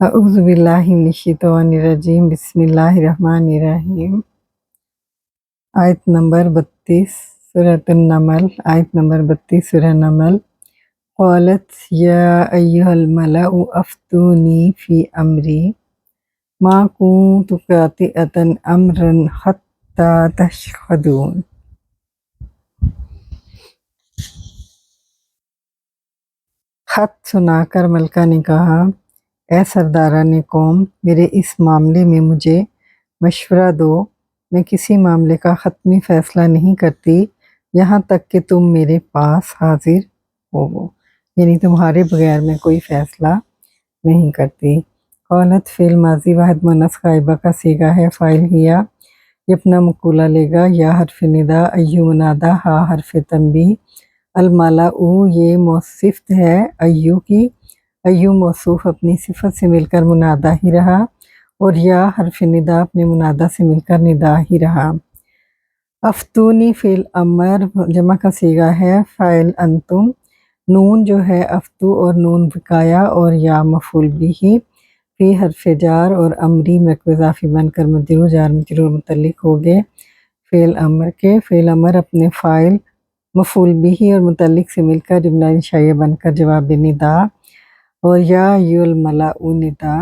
اعوذ باللہ من الشیطان الرجیم، بسم اللہ الرحمن الرحیم۔ آیت نمبر 32 سورۃ النمل، آیت نمبر 32 سورہ نمل۔ قالت یا ایھا الملأ افتونی فی امری ما کنت قاطعۃ امرا حتی تشہدون۔ خط سنا کر ملکہ نے کہا، اے سرداران قوم، میرے اس معاملے میں مجھے مشورہ دو۔ میں کسی معاملے کا حتمی فیصلہ نہیں کرتی یہاں تک کہ تم میرے پاس حاضر ہوو، یعنی تمہارے بغیر میں کوئی فیصلہ نہیں کرتی۔ قالت فعل ماضی واحد مؤنث غائبہ کا صیغہ ہے، فاعل ہیا، یہ اپنا مقولہ لے گا، یا حرف ندا، ایو منادہ، ہا حرف تنبیہ، الملأ یہ صفت ہے ایو کی، ایو موصوف اپنی صفت سے مل کر منادہ ہی رہا، اور یا حرف ندا اپنے منادہ سے مل کر ندا ہی رہا۔ افتونی فعل امر جمع کا صیغہ ہے، فاعل انتم، نون جو ہے افتو اور نون وقایا اور یا مفعول بہ، فی حرف جار اور امری مرکب اضافی بن کر مجرور جار مجرور متعلق ہو گئے فعل امر کے۔ فعل امر اپنے فاعل مفعول بہ اور متعلق سے مل کر جملہ انشائیہ بن کر جواب ندا، اور یا ایھا الملأ ندا،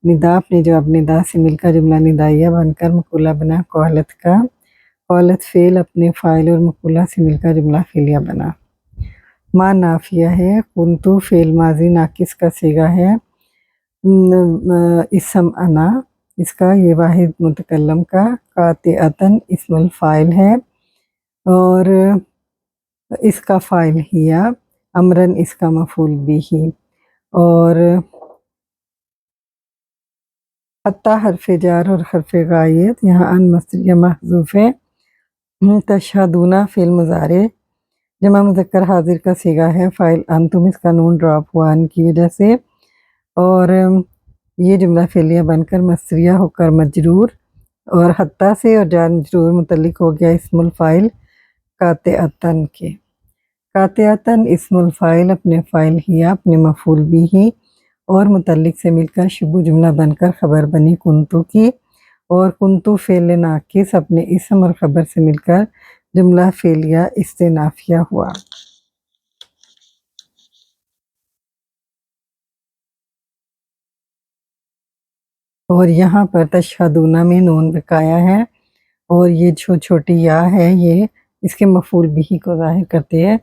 ندا اپنے جواب ندا سے مل کر جملہ ندائیہ بن کر مقولہ بنا قالت کا۔ قالت فعل اپنے فاعل اور مقولہ سے مل کر جملہ فعلیہ بنا۔ ما نافیہ ہے، کنتو فعل ماضی ناقص کا صیغہ ہے، اسم انا اس کا، یہ واحد متکلم کا، قاطعتاً اسم الفاعل ہے اور اس کا فاعل ہیا، امرن اس کا مفعول بہ، اور حتی حرف جار اور حرف غائب، یہاں ان مصدریہ محذوف ہے۔ تشہدون فعل مضارع جمع مذکر حاضر کا صیغہ ہے، فاعل انتم، اس کا نون ڈراپ ہوا ان کی وجہ سے، اور یہ جملہ فعلیہ بن کر مصدریہ ہو کر مجرور اور حتی سے اور جار مجرور متعلق ہو گیا اسم الفاعل قاطعتاً کے۔ قاطعتاً اسم الفاعل اپنے فاعل ہیا اپنے مفعول بہ اور متعلق سے مل کر شبہ جملہ بن کر خبر بنی کنتو کی، اور کنتو فعل ناقص اپنے اسم اور خبر سے مل کر جملہ فعلیہ استئنافیہ ہوا۔ اور یہاں پر تشہدون میں نون وقایا ہے اور یہ چھوٹی یا ہے، یہ اس کے مفعول بہ کو ظاہر کرتے ہیں،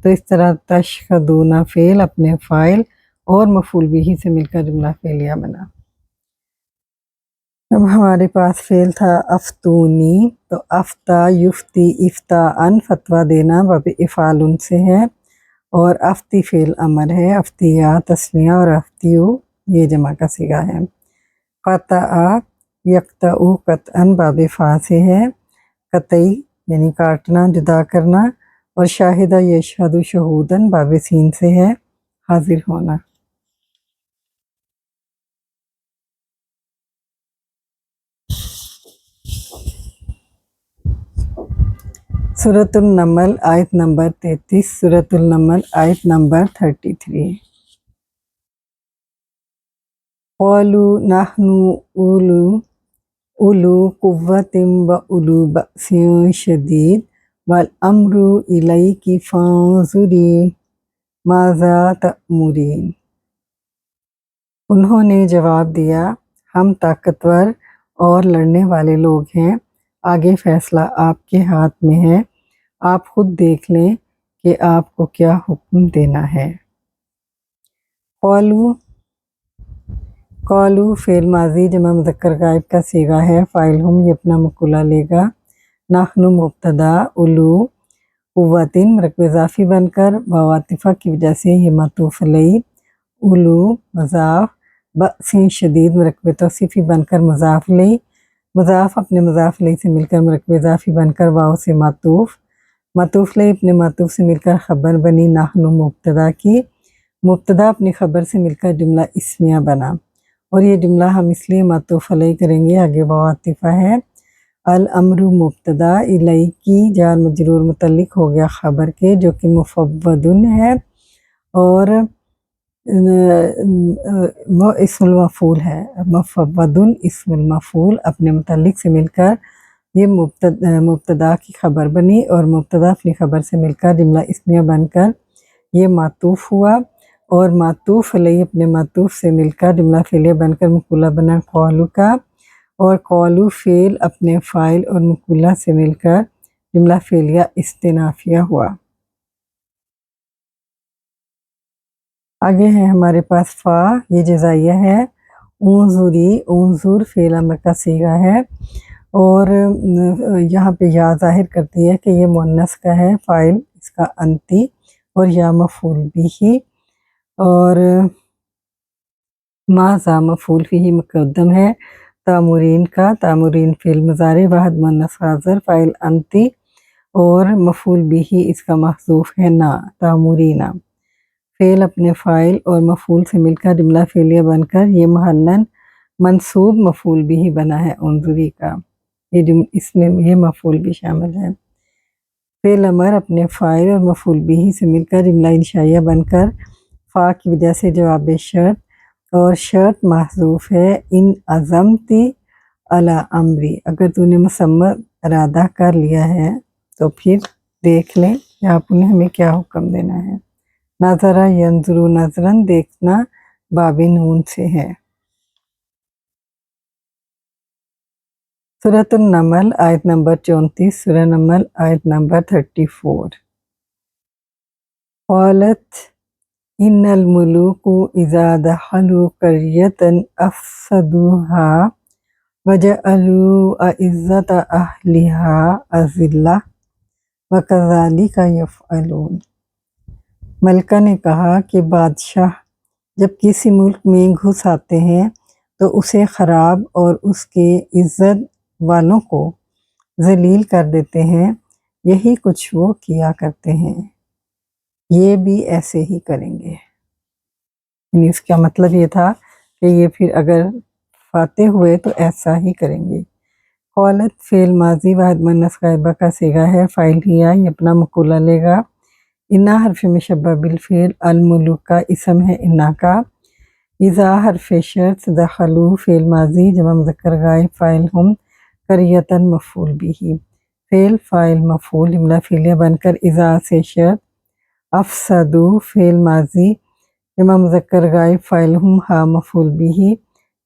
تو اس طرح تشہدون فعل اپنے فاعل اور مفعول بہ سے مل کر جملہ فعلیہ بنا۔ اب ہمارے پاس فعل تھا افتونی، تو افتا یفتی افتاءً فتویٰ دینا باب افعال سے ہے، اور افتی فعل امر ہے، افتیا تثنیہ اور افتیو یہ جمع کا صیغہ ہے۔ قطع یقطع قطعاً باب فا سے ہے، قطعی یعنی کاٹنا جدا کرنا، اور شاہدہ یشہد شہوداً باب سین سے ہے، حاضر ہونا۔ سورۃ النمل آیت نمبر 33، سورۃ النمل آیت نمبر 33۔ قالوا نحن اولو قوۃ واولو بأس شدید والامر الیک فانظری ماذا تأمرین۔ انہوں نے جواب دیا، ہم طاقتور اور لڑنے والے لوگ ہیں، آگے فیصلہ آپ کے ہاتھ میں ہے، آپ خود دیکھ لیں کہ آپ کو کیا حکم دینا ہے۔ قالوا فعل ماضی جمع مذکر غائب کا صیغہ ہے، فاعل ہم، یہ اپنا مقولہ لے گا، نحن مبتدا، اولو قوۃ مرکب اضافی بن کر واو عاطفہ کی وجہ سے یہ معطوف علیہ، اولو مضاف، بأس شدید مرکب توصیفی بن کر مضاف علیہ، مضاف اپنے مضاف علیہ سے مل کر مرکب اضافی بن کر واو سے معطوف، معطوف علیہ اپنے معطوف سے مل کر خبر بنی نحن مبتدا کی، مبتدا اپنی خبر سے مل کر جملہ اسمیہ بنا، اور یہ جملہ ہم اس لیے معطوف علیہ کریں گے، آگے واو عاطفہ ہے، الامر مبتدا، الیک جار مجرور متعلق ہو گیا خبر کے جو کہ مفوض ہے، اور وہ اسم المفعول ہے، مفودن اسم المفعول اپنے متعلق سے مل کر یہ مبتدا کی خبر بنی، اور مبتدا اپنی خبر سے مل کر جملہ اسمیہ بن کر یہ معطوف ہوا، اور معطوف علیہ اپنے معطوف سے مل کر جملہ فعلیہ بن کر مقولہ بنا قولو کا، اور قولو فعل اپنے فاعل اور مقولہ سے مل کر جملہ فعلیہ استنافیہ ہوا۔ آگے ہے ہمارے پاس فا، یہ جزائیہ ہے۔ انظری، انظر فعل امر کا صیغہ ہے، اور یہاں پہ یا ظاہر کرتی ہے کہ یہ مؤنث کا ہے، فاعل اس کا انتی، اور یا مفعول بھی، اور ما ذا مفعول فیہ مقدم ہے تامورین کا، تامورین فعل مضارع واحد مؤنث حاضر، فاعل انتی، اور مفعول بھی اس کا محذوف ہے نا، تامورینا۔ فعل اپنے فاعل اور مفعول سے مل کر جملہ فعلیہ بن کر یہ محلاً منصوب مفعول بھی بنا ہے انظری کا، اس میں یہ مفعول بھی شامل ہے۔ فعل امر اپنے فاعل اور مفعول بھی سے مل کر جملہ انشائیہ بن کر فا کی وجہ سے جواب شرط، اور شرط محذوف ہے ان عزمتی علی امری، اگر تو نے مسمى ارادہ کر لیا ہے تو پھر دیکھ لیں کہ آپ نے ہمیں کیا حکم دینا ہے۔ نظرہ ینظرو نظراً، دیکھنا باب نون سے ہے۔ سورۃ النمل آیت نمبر 34، سورہ نمل آیت نمبر 34۔ قالت ان الملوک اذا دخلوا قریۃ افسدوها وجعلوا اعزۃ اہلها اذلہ وکذالک یفعلون۔ ملکہ نے کہا کہ بادشاہ جب کسی ملک میں گھس آتے ہیں تو اسے خراب اور اس کے عزت والوں کو ذلیل کر دیتے ہیں، یہی کچھ وہ کیا کرتے ہیں، یہ بھی ایسے ہی کریں گے۔ یعنی اس کا مطلب یہ تھا کہ یہ پھر اگر فاتح ہوئے تو ایسا ہی کریں گے۔ قالت فعل ماضی واحد مؤنث غائبہ کا صیغہ ہے، فاعل ہیا، یہ اپنا مقولہ لے گا۔ انا حرف مشبہ بالفعل، الملوک کا اسم ہے انا کا۔ اذا حرف شرط، دخلو فعل ماضی جمع مذکر غائب، فاعل ہم، قریۃ مفعول بھی، فعل فاعل مفعول جملہ فعلیہ بن کر اذا سے شرط۔ افسدو فعل ماضی جمع مذکر غائب، فاعل ہم، ہا مفعول بھی،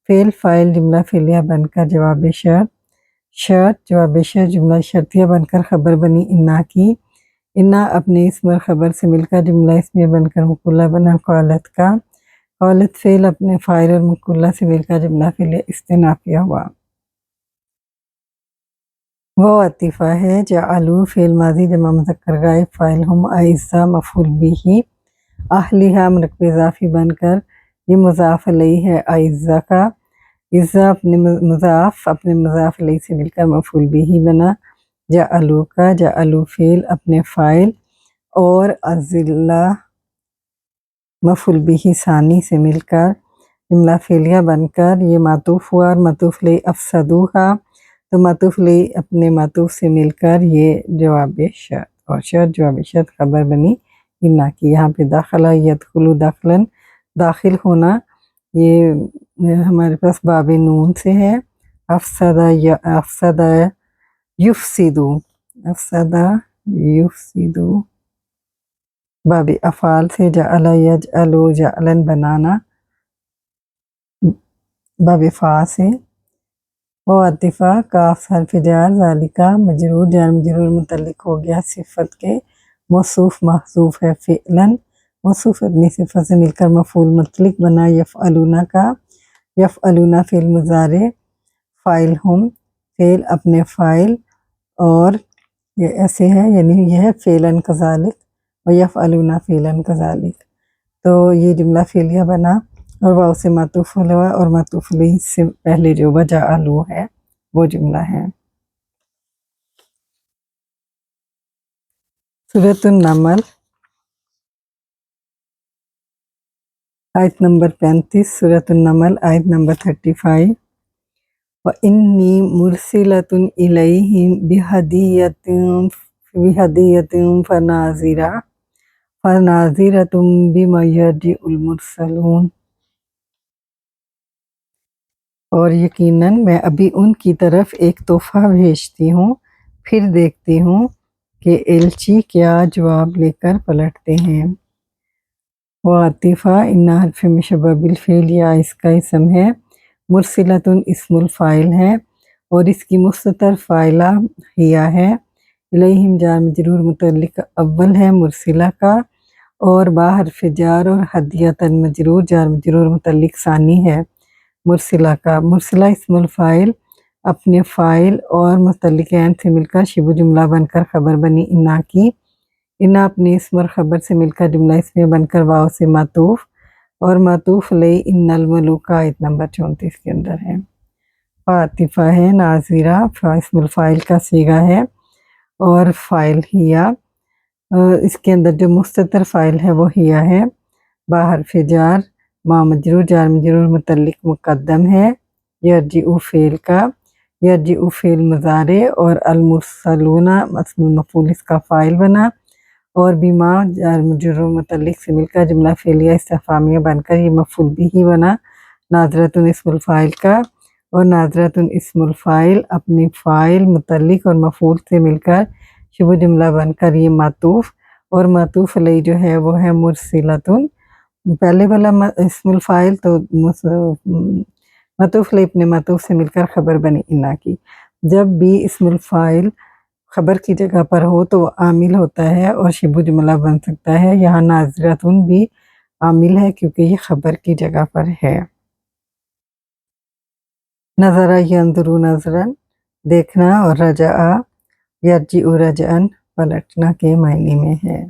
فعل فاعل جملہ فعلیہ بن کر جواب شرط، شرط جواب شرط جملہ شرطیہ بن کر خبر بنی انا کی۔ انا اپنے اسم اور خبر سے مل کر جملہ اسمیہ بن کر مقولہ بنا قالت کا۔ قالت فعل اپنے فاعل اور مقولہ سے مل کر جملہ فعلیہ استنافیہ ہوا۔ وہ عطیفہ ہے، جعلوا فعل ماضی جمع مذکر غائب، فاعل ہم، اعزہ مفعول بھی، اہلیہ مرکب اضافی بن کر یہ مضاف علیہ ہے اعزہ کا۔ عزہ اپنے مضاف علیہ سے مل کر مفعول بھی بنا جعلوا کا۔ جعلوا فعل اپنے فاعل اور اذلہ مفعول بھی ثانی سے مل کر جملہ فعلیہ بن کر یہ معطوف ہوا، اور معطوف علیہ افسدوہا، تو معطوف علیہ اپنے معطوف سے مل کر یہ جواب شرط، اور شرط جواب شرط خبر بنی انا کی۔ یہاں پہ داخلہ یدخلو داخلاً، داخل ہونا، یہ ہمارے پاس باب نون سے ہے۔ افسدہ یفسدو، افسدہ یفسدو، باب افعال سے جعل یجعلو جعلن بنانا، باب فا سے۔ وہ عطیفہ کاف حرف جار، ذالکہ مجرور جار مجرور متعلق ہو گیا صفت کے، موصوف محذوف ہے فعلاً، موصوف اپنی صفت سے مل کر مفعول مطلق بنا یفعلون کا۔ یفعلون فعل مضارع، فاعل ہم، فعل اپنے فاعل، اور یہ ایسے ہے، یعنی یہ ہے فعلاً کذالک و یفعلون فعلاً کذالک، تو یہ جملہ فعلیہ بنا، اور واو سے معطوف ہوا، اور معطوف علیہ سے پہلے جو وجعلوا ہے وہ جملہ ہے۔ سورۃ النمل آیت نمبر 35، سورۃ النمل آیت نمبر 35۔ وَإِنِّي مُرْسِلَةٌ إِلَيْهِمْ بِهَدِيَّةٍ فَنَاظِرَةٍ فناظرۃ بما یرجع المرسلون، اور یقیناً میں ابھی ان کی طرف ایک تحفہ بھیجتی ہوں، پھر دیکھتی ہوں کہ ایلچی کیا جواب لے کر پلٹتے ہیں۔ وعاطفہ ان حرف مشبہ بالفعل یا اس کا اسم ہے، مرسلۃ اسم الفاعل ہے اور اس کی مستتر فاعلہ ہیہ ہے، الیہم جار مجرور متعلق اول ہے مرسلہ کا، اور با حرف جار اور ہدیۃ مجرور جار مجرور متعلق ثانی ہے مرسلہ کا۔ مرسلہ اسم الفاعل اپنے فاعل اور متعلقین سے مل کر شبہ جملہ بن کر خبر بنی انا کی، انا اپنے اسم اور خبر سے مل کر جملہ اسمیہ بن کر واو سے معطوف، اور معطوف علیہ ان الملوک آیت نمبر 34 کے اندر ہے۔ عاطفہ ہے ناظرہ اسم الفاعل کا صیغہ ہے اور فاعل ہیہ، اس کے اندر جو مستتر فاعل ہے وہ ہیہ ہے، با حرف جار ما مجرور جار مجرور متعلق مقدم ہے، یرجع فعل کا، یرجع فعل مضارع اور المرسلون اسم المفعول اس کا فاعل بنا، اور بما جار مجرور متعلق سے مل کر جملہ فعلیہ استفہامیہ بن کر یہ مفعول بھی بنا ناظرۃ اسم الفاعل کا، اور ناظرۃ اسم الفاعل اپنے فاعل متعلق اور مفعول سے مل کر شبہ جملہ بن کر یہ معطوف، اور معطوف علیہ جو ہے وہ ہے مرسلۃ، پہلے والا اسم الفاعل تو معطوف علیہ اپنے معطوف سے مل کر خبر بنی انا کی۔ جب بھی اسم الفاعل خبر کی جگہ پر ہو تو وہ عامل ہوتا ہے اور شبہ جملہ بن سکتا ہے، یہاں ناظرۃ بھی عامل ہے کیونکہ یہ خبر کی جگہ پر ہے۔ نظرہ ینظر نظرا دیکھنا، اور رجع یرجع رجعا پلٹنا کے معنی میں ہے۔